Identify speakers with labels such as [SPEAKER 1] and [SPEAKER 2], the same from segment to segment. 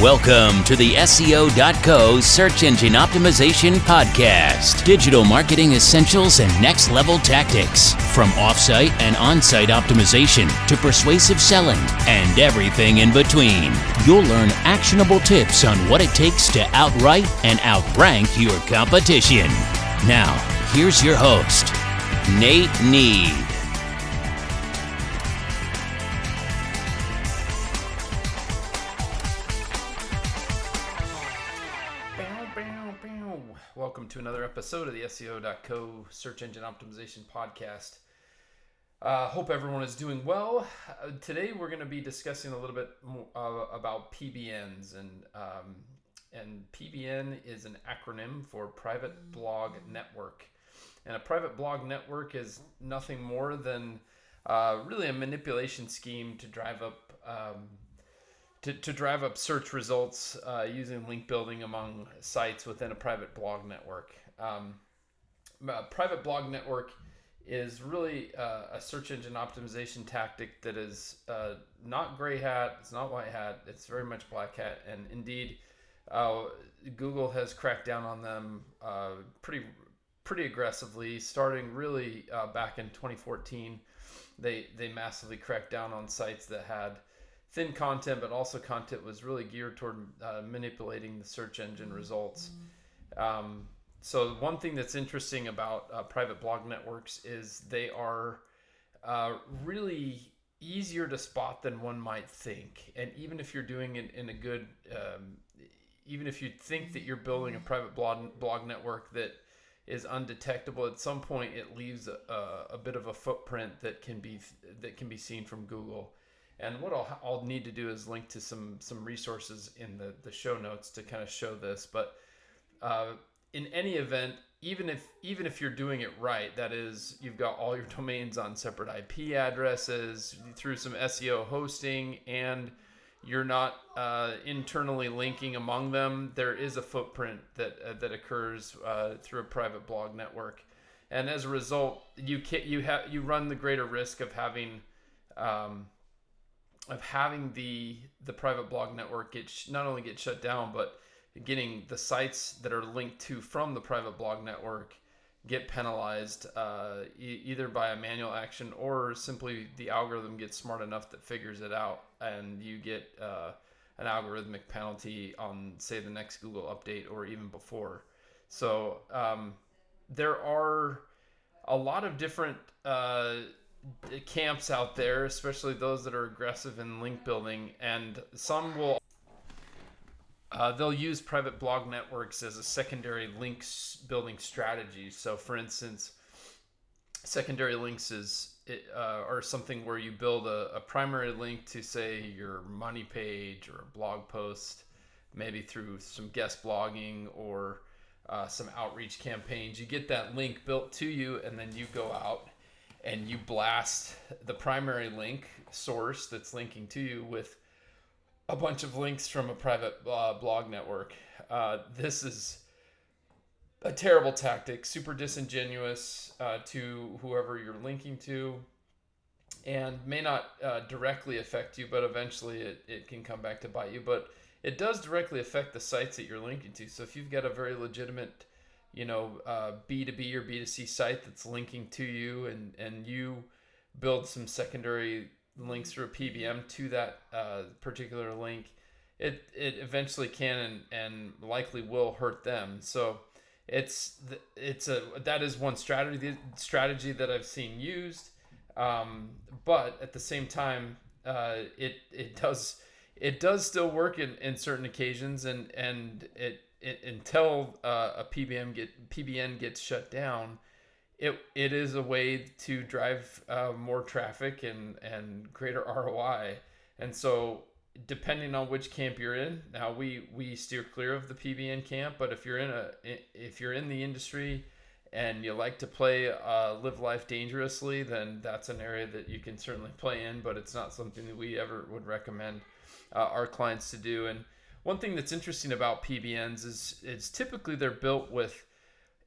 [SPEAKER 1] Welcome to the SEO.co Search Engine Optimization Podcast. Digital marketing essentials and next level tactics. From offsite and on-site optimization to persuasive selling and everything in between. You'll learn actionable tips on what it takes to outright and outrank your competition. Now, here's your host, Nate Need.
[SPEAKER 2] Welcome to another episode of the SEO.co Search Engine Optimization Podcast. Hope everyone is doing well. Today we're going to be discussing a little bit more, about PBNs, and PBN is an acronym for Private Blog Network. And a private blog network is nothing more than really a manipulation scheme to drive up to drive up search results using link building among sites within a private blog network. A private blog network is really a search engine optimization tactic that is not gray hat, it's not white hat, it's very much black hat. And indeed, Google has cracked down on them pretty aggressively, starting really back in 2014. They massively cracked down on sites that had thin content, but also content was really geared toward manipulating the search engine results. So one thing that's interesting about private blog networks is they are really easier to spot than one might think. And even if you're doing it in a good, even if you think that you're building a private blog network that is undetectable, at some point it leaves a bit of a footprint that can be seen from Google. And what I'll need to do is link to some resources in the show notes to kind of show this. But in any event, even if you're doing it right, that is, you've got all your domains on separate IP addresses through some SEO hosting, and you're not internally linking among them, there is a footprint that occurs through a private blog network. And as a result, you run the greater risk of having the private blog network not only get shut down, but getting the sites that are linked to from the private blog network get penalized either by a manual action or simply the algorithm gets smart enough that figures it out, and you get an algorithmic penalty on, say, the next Google update or even before. So there are a lot of different camps out there, especially those that are aggressive in link building, and some will they'll use private blog networks as a secondary links building strategy. So for instance, secondary links are something where you build a primary link to, say, your money page or a blog post, maybe through some guest blogging or some outreach campaigns. You get that link built to you, and then you go out and you blast the primary link source that's linking to you with a bunch of links from a private blog network. This is a terrible tactic, super disingenuous to whoever you're linking to, and may not directly affect you, but eventually it can come back to bite you. But it does directly affect the sites that you're linking to. So if you've got a very legitimate B2B or B2C site that's linking to you, and you build some secondary links through a PBN to that particular link, it eventually can and likely will hurt them. So that is one strategy that I've seen used, but at the same time, it does still work in certain occasions, and it until a PBN gets shut down, it is a way to drive more traffic and greater ROI. And so depending on which camp you're in, now we steer clear of the PBN camp, but if you're in the industry and you like to play live life dangerously, then that's an area that you can certainly play in, but it's not something that we ever would recommend our clients to do. And one thing that's interesting about PBNs is typically they're built with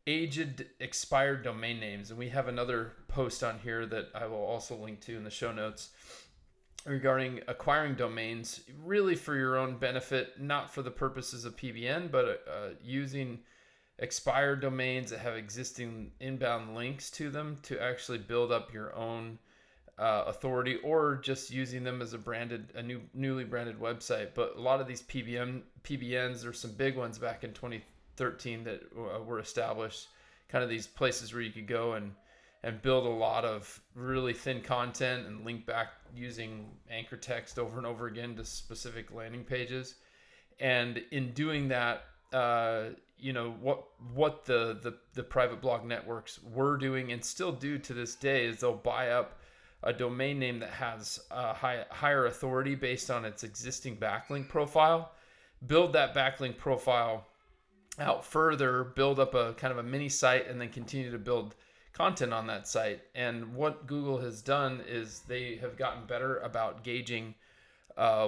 [SPEAKER 2] aged, expired domain names. And we have another post on here that I will also link to in the show notes regarding acquiring domains, really for your own benefit, not for the purposes of PBN, but using expired domains that have existing inbound links to them to actually build up your own authority, or just using them as a newly branded website. But a lot of these PBNs, there's some big ones back in 2013 that were established, kind of these places where you could go and build a lot of really thin content and link back using anchor text over and over again to specific landing pages. And in doing that, what the private blog networks were doing and still do to this day is they'll buy up a domain name that has a higher authority based on its existing backlink profile, build that backlink profile out further, build up a kind of a mini site, and then continue to build content on that site. And what Google has done is they have gotten better about gauging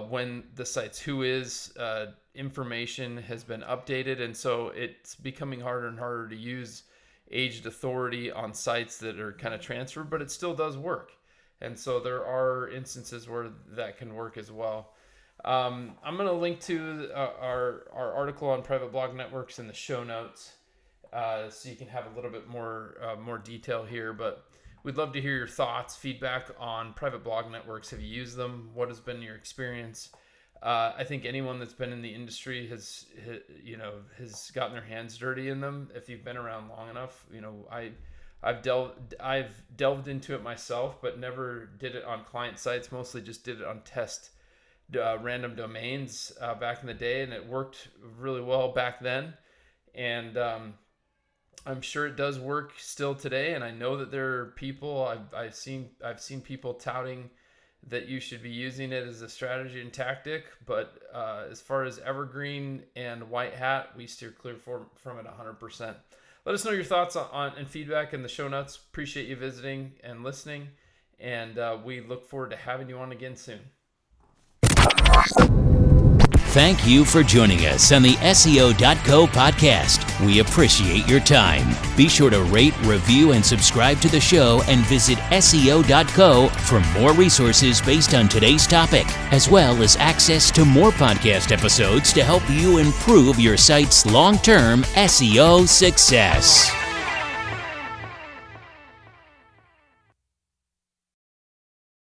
[SPEAKER 2] when the site's whois information has been updated. And so it's becoming harder and harder to use aged authority on sites that are kind of transferred, but it still does work. And so there are instances where that can work as well. I'm going to link to our article on private blog networks in the show notes, so you can have a little bit more detail here. But we'd love to hear your thoughts, feedback on private blog networks. Have you used them? What has been your experience? I think anyone that's been in the industry has gotten their hands dirty in them. If you've been around long enough, I've delved into it myself, but never did it on client sites. Mostly just did it on test random domains back in the day, and it worked really well back then. And I'm sure it does work still today. And I know that there are people I've seen people touting that you should be using it as a strategy and tactic. But as far as evergreen and white hat, we steer clear from it 100%. Let us know your thoughts on and feedback in the show notes. Appreciate you visiting and listening, and we look forward to having you on again soon.
[SPEAKER 1] Thank you for joining us on the SEO.co podcast. We appreciate your time. Be sure to rate, review, and subscribe to the show, and visit SEO.co for more resources based on today's topic, as well as access to more podcast episodes to help you improve your site's long-term SEO success.